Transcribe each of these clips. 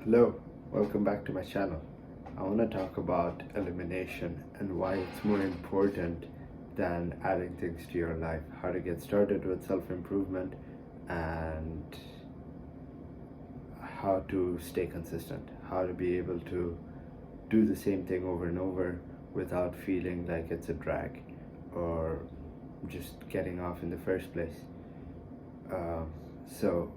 Hello, welcome back to my channel. I want to talk about elimination and why it's more important than adding things to your life. How to get started with self-improvement and how to stay consistent. How to be able to do the same thing over and over without feeling like it's a drag or just getting off in the first place. So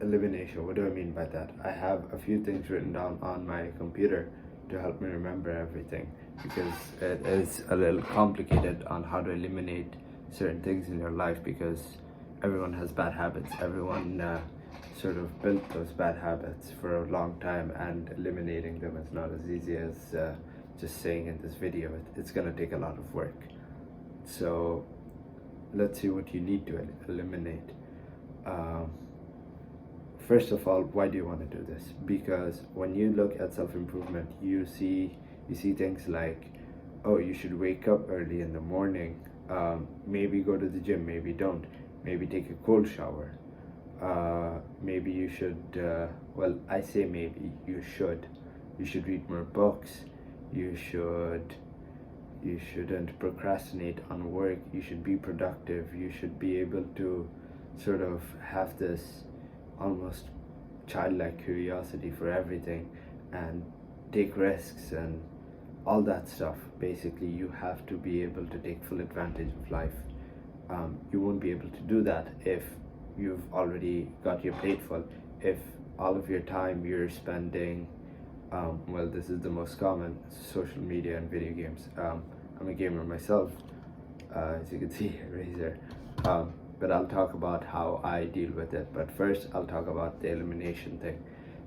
elimination, what do I mean by that? I have a few things written down on my computer to help me remember everything, because it is a little complicated on how to eliminate certain things in your life, because everyone has bad habits. Everyone sort of built those bad habits for a long time, and eliminating them is not as easy as just saying in this video. It's going to take a lot of work. So let's see what you need to eliminate. First of all, why do you want to do this? Because when you look at self-improvement, you see things like, oh, you should wake up early in the morning, maybe go to the gym, maybe don't, maybe take a cold shower, maybe you should, well, I say maybe, you should read more books, you shouldn't procrastinate on work, you should be productive, you should be able to sort of have this almost childlike curiosity for everything and take risks and all that stuff. Basically, you have to be able to take full advantage of life. You won't be able to do that if you've already got your plate full. If all of your time you're spending, well, this is the most common, social media and video games. I'm a gamer myself, as you can see, Reza. But I'll talk about how I deal with it. But first, I'll talk about the elimination thing.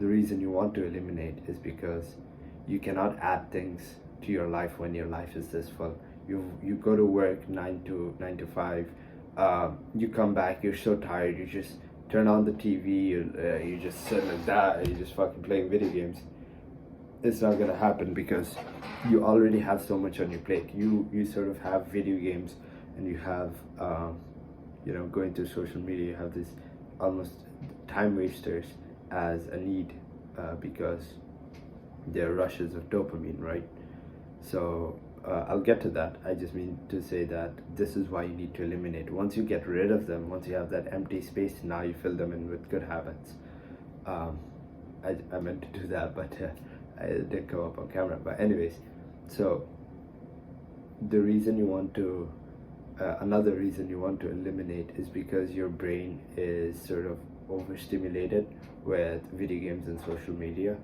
The reason you want to eliminate is because you cannot add things to your life when your life is this full. You go to work 9 to 5. You come back, you're so tired. You just turn on the TV. You just sit like that. You're just fucking playing video games. It's not gonna happen because you already have so much on your plate. You sort of have video games, and you have going through social media, you have this almost time wasters as a need, because they're rushes of dopamine, right? So I'll get to that. I just mean to say that this is why you need to eliminate. Once you get rid of them, once you have that empty space, now you fill them in with good habits. I meant to do that, but I didn't come up on camera. But anyways, so the reason you want to another reason you want to eliminate is because your brain is sort of overstimulated with video games and social media.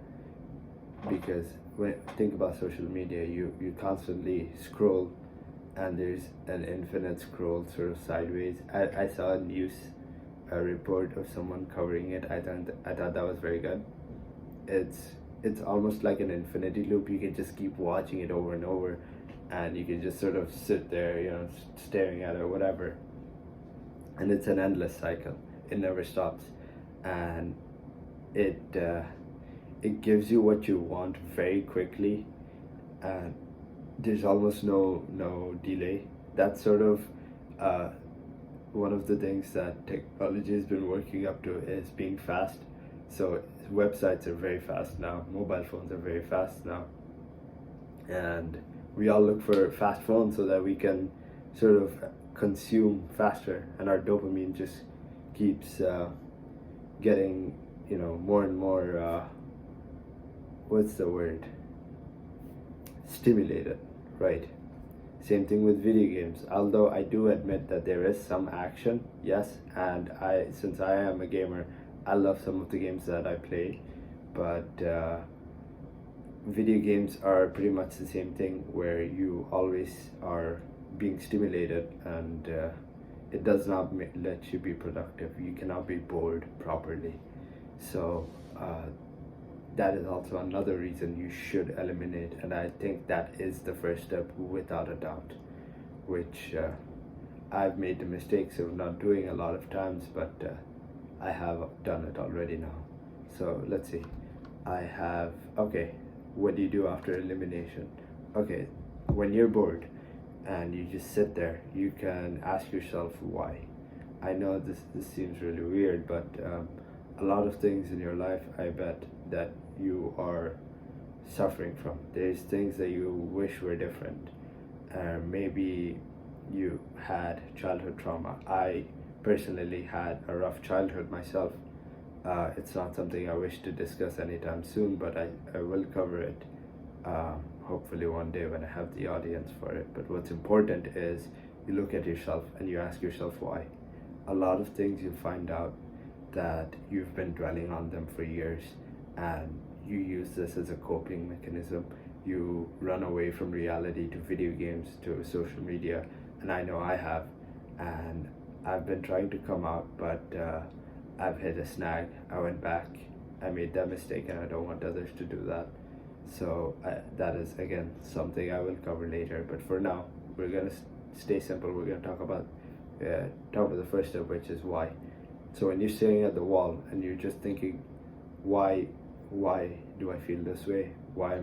Because think about social media, you constantly scroll, and there's an infinite scroll sort of sideways. I saw a news report of someone covering it. I thought that was very good. It's almost like an infinity loop. You can just keep watching it over and over, and you can just sort of sit there, staring at it or whatever. And it's an endless cycle. It never stops. And it gives you what you want very quickly, and there's almost no delay. That's sort of one of the things that technology has been working up to, is being fast. So websites are very fast now, mobile phones are very fast now, and we all look for fast phones so that we can sort of consume faster, and our dopamine just keeps getting more and more what's the word, stimulated, right? Same thing with video games. Although I do admit that there is some action, yes, and since I am a gamer, I love some of the games that I play, but video games are pretty much the same thing, where you always are being stimulated, and it does not let you be productive. You cannot be bored properly. So that is also another reason you should eliminate, and I think that is the first step without a doubt, which I've made the mistakes of not doing a lot of times, but I have done it already now. So let's see. Okay, what do you do after elimination? Okay, when you're bored and you just sit there, you can ask yourself why. I know this seems really weird, but a lot of things in your life, I bet, that you are suffering from. There's things that you wish were different. Maybe you had childhood trauma. I personally had a rough childhood myself. It's not something I wish to discuss anytime soon, but I will cover it hopefully one day when I have the audience for it. But what's important is you look at yourself and you ask yourself why. A lot of things you find out that you've been dwelling on them for years, and you use this as a coping mechanism. You run away from reality to video games, to social media, and I know I have, and I've been trying to come out, but I've hit a snag. I went back, I made that mistake, and I don't want others to do that. So that is, again, something I will cover later, but for now we're gonna stay simple. We're gonna talk about the first step, which is why. So when you're staring at the wall and you're just thinking, why do I feel this way? Why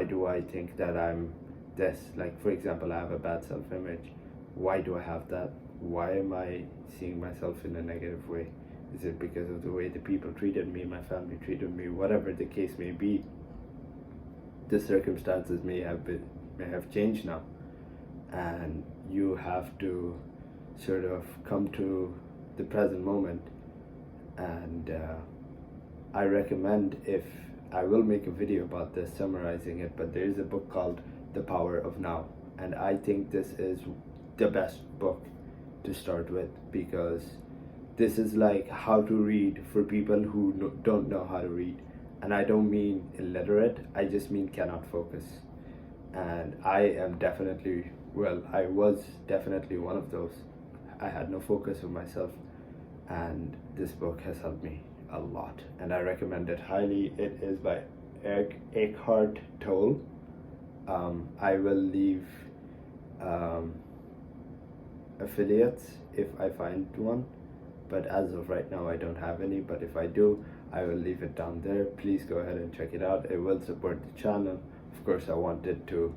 do I think that I'm this? Like, for example, I have a bad self-image. Why do I have that? Why am I seeing myself in a negative way? Is it because of the way the people treated me, my family treated me, whatever the case may be? The circumstances may have changed now, and you have to sort of come to the present moment. And I recommend, if I will make a video about this summarizing it, but there is a book called The Power of Now, and I think this is the best book to start with, because this is like how to read for people who don't know how to read. And I don't mean illiterate, I just mean cannot focus. And I was definitely one of those. I had no focus of myself, and this book has helped me a lot, and I recommend it highly. It is by Eckhart Tolle. I will leave affiliates if I find one, but as of right now I don't have any, but if I do, I will leave it down there. Please go ahead and check it out. It will support the channel. Of course, I want it to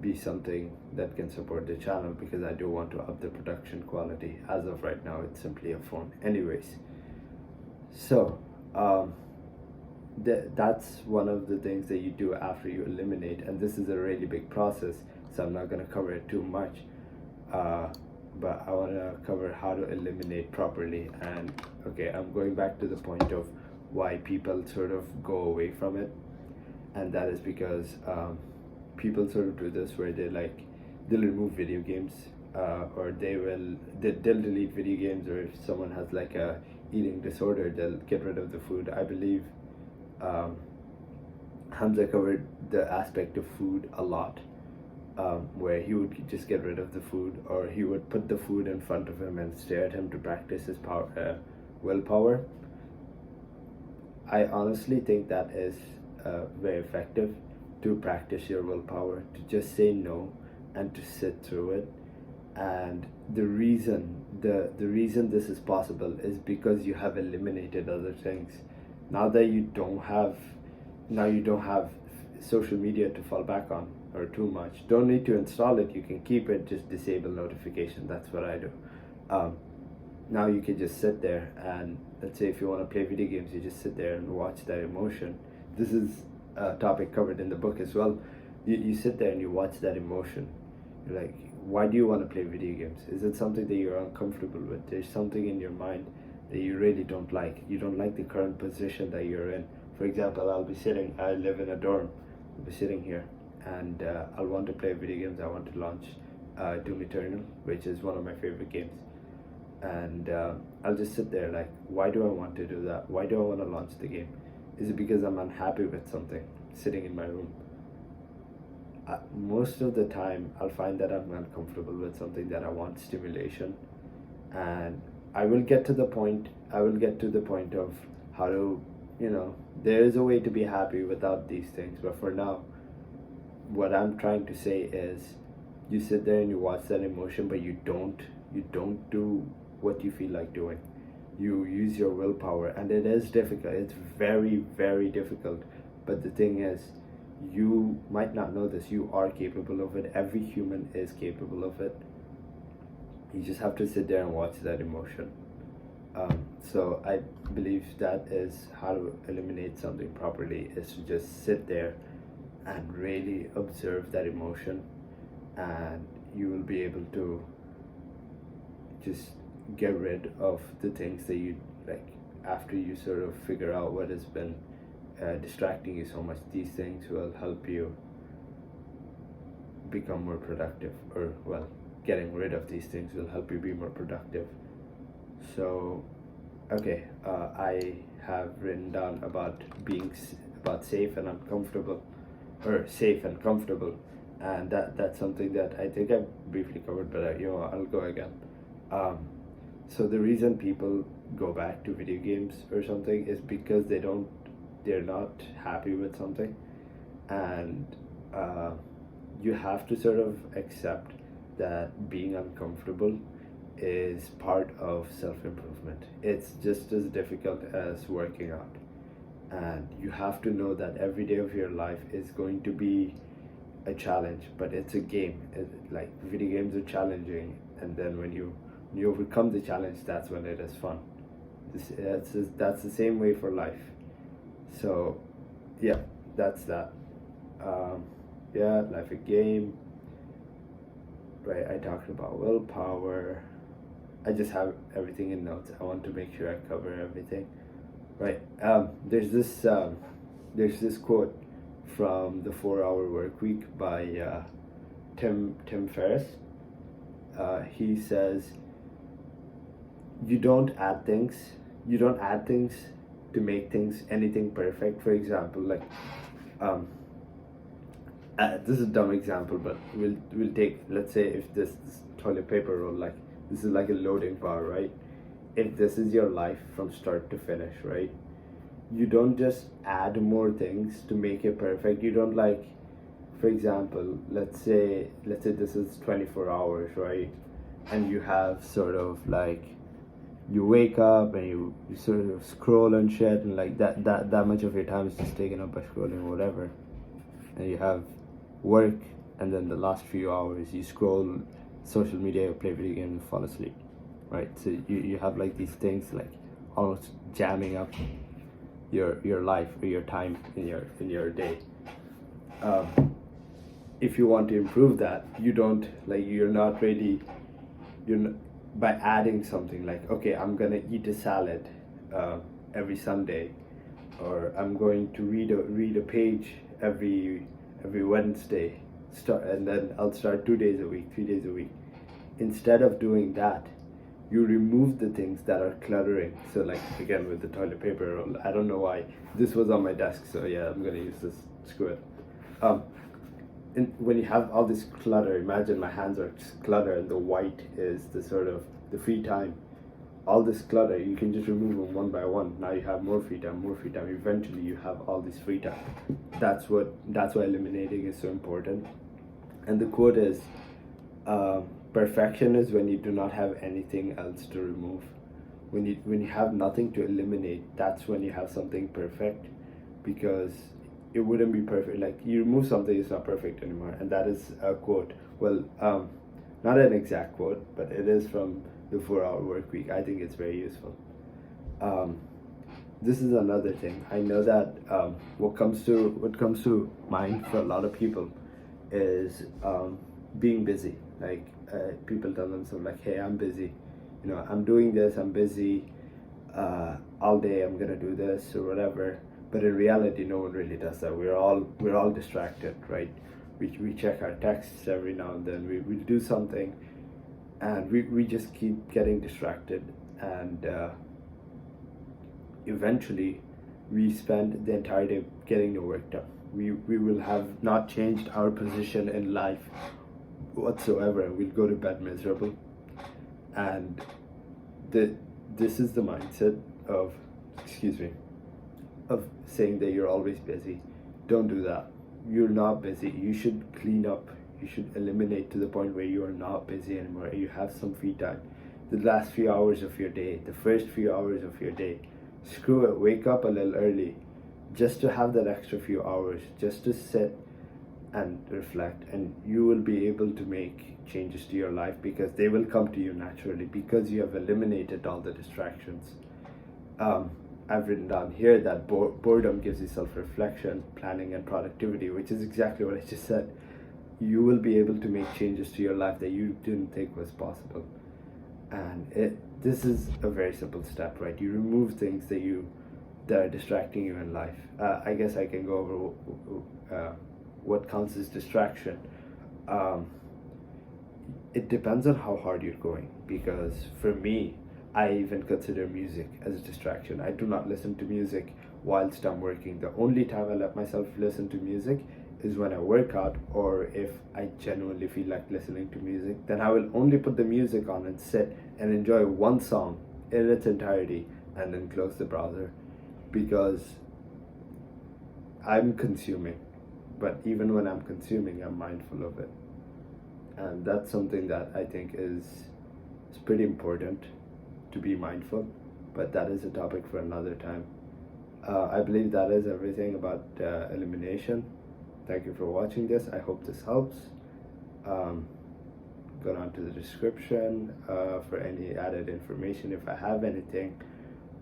be something that can support the channel, because I do want to up the production quality. As of right now, it's simply a phone. Anyways, so that's one of the things that you do after you eliminate, and this is a really big process, so I'm not going to cover it too much, but I want to cover how to eliminate properly. And okay, I'm going back to the point of why people sort of go away from it, and that is because people sort of do this where they'll remove video games, or they'll delete video games, or if someone has like a eating disorder, they'll get rid of the food. I believe Hamza covered the aspect of food a lot, where he would just get rid of the food, or he would put the food in front of him and stare at him to practice his willpower. I honestly think that is very effective, to practice your willpower, to just say no and to sit through it. And the reason this is possible is because you have eliminated other things. Now you don't have social media to fall back on, or too much. Don't need to install it, you can keep it, just disable notification. That's what I do. Now you can just sit there, and let's say if you want to play video games, you just sit there and watch that emotion. This is a topic covered in the book as well. You sit there and you watch that emotion. You're like, why do you want to play video games? Is it something that you're uncomfortable with? There's something in your mind that you really don't like. You don't like the current position that you're in. For example, I live in a dorm, I'll be sitting here, and I'll want to play video games. I want to launch Doom Eternal, which is one of my favorite games. And I'll just sit there like, why do I want to do that? Why do I want to launch the game? Is it because I'm unhappy with something sitting in my room? Most of the time I'll find that I'm uncomfortable with something, that I want stimulation, and I will get to the point of how to, there is a way to be happy without these things. But for now, what I'm trying to say is, you sit there and you watch that emotion, but you don't do what you feel like doing. You use your willpower, and it is difficult. It's very, very difficult. But the thing is, you might not know this, you are capable of it. Every human is capable of it. You just have to sit there and watch that emotion. So I believe that is how to eliminate something properly, is to just sit there and really observe that emotion, and you will be able to just get rid of the things that you like after you sort of figure out what has been distracting you so much. These things will help you become more productive, or well, getting rid of these things will help you be more productive. So okay, I have written down about about safe and uncomfortable, or safe and comfortable, and that's something that I think I briefly covered, but I'll go again. Um, so the reason people go back to video games or something is because they're not happy with something, and uh, you have to sort of accept that being uncomfortable is part of self-improvement. It's just as difficult as working out, and you have to know that every day of your life is going to be a challenge, but it's a game. Like video games are challenging, and then when you overcome the challenge, that's when it is fun. That's the same way for life. So yeah, that's that. um, yeah, life a game, right? I talked about willpower. I just have everything in notes. I want to make sure I cover everything, right? There's this quote from the 4 Hour Work Week by Tim Ferriss. He says, you don't add things you don't add things to make things anything perfect. For example, like this is a dumb example, but we'll take, let's say if this toilet paper roll, like this is like a loading bar, right? If this is your life from start to finish, right? You don't just add more things to make it perfect. You don't, like, for example, let's say this is 24 hours, right? And you have sort of like, you wake up and you sort of scroll and shit, and like that much of your time is just taken up by scrolling or whatever. And you have work, and then the last few hours you scroll social media, you play video games, and fall asleep, right? So you have like these things like almost jamming up your life or your time in your day. If you want to improve that, you're not really, by adding something like, okay, I'm gonna eat a salad every Sunday, or I'm going to read a page every Wednesday, and then I'll start 2 days a week, 3 days a week. Instead of doing that, you remove the things that are cluttering. So like, again, with the toilet paper roll, I don't know why this was on my desk, so yeah, I'm gonna use this. Screw it. When you have all this clutter, imagine my hands are just clutter, and the white is the sort of the free time. All this clutter, you can just remove them one by one. Now you have more free time, more free time. Eventually you have all this free time. That's why eliminating is so important. And the quote is, perfection is when you do not have anything else to remove. When you have nothing to eliminate, that's when you have something perfect, because it wouldn't be perfect. Like, you remove something, it's not perfect anymore. And that is a quote. Well, not an exact quote, but it is from the 4 Hour Work Week. I think it's very useful. This is another thing. I know that what comes to mind for a lot of people is being busy. Like, people tell themselves like, hey, I'm busy. I'm doing this. I'm busy all day. I'm gonna do this or whatever. But in reality, no one really does that. We're all distracted, right? We check our texts every now and then. We do something, and we just keep getting distracted, and eventually we spend the entire day getting no work done. We will have not changed our position in life whatsoever, and we'll go to bed miserable. And this is the mindset of, of saying that you're always busy. Don't do that. You're not busy. You should clean up. You should eliminate to the point where you are not busy anymore. You have some free time. The last few hours of your day, the first few hours of your day, screw it. Wake up a little early, just to have that extra few hours, just to sit and reflect, and you will be able to make changes to your life because they will come to you naturally because you have eliminated all the distractions. um, I've written down here that boredom gives you self-reflection, planning, and productivity, which is exactly what I just said. You will be able to make changes to your life that you didn't think was possible, and this is a very simple step, right? You remove things that are distracting you in life. I guess I can go over what counts as distraction. Um, it depends on how hard you're going, because for me, I even consider music as a distraction. I do not listen to music whilst I'm working. The only time I let myself listen to music is when I work out, or if I genuinely feel like listening to music, then I will only put the music on and sit and enjoy one song in its entirety and then close the browser, because I'm consuming. But even when I'm consuming, I'm mindful of it. And that's something that I think is pretty important, to be mindful, but that is a topic for another time. I believe that is everything about elimination. Thank you for watching this. I hope this helps. Go down to the description for any added information if I have anything.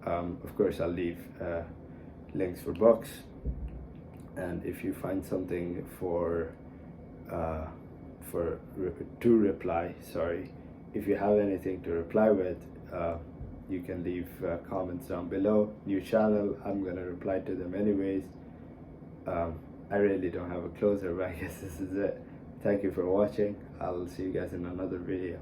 Of course, I'll leave links for books, and if you find something to reply, sorry, if you have anything to reply with, you can leave comments down below. New channel, I'm gonna reply to them anyways. I really don't have a closer, but I guess this is it. Thank you for watching. I'll see you guys in another video.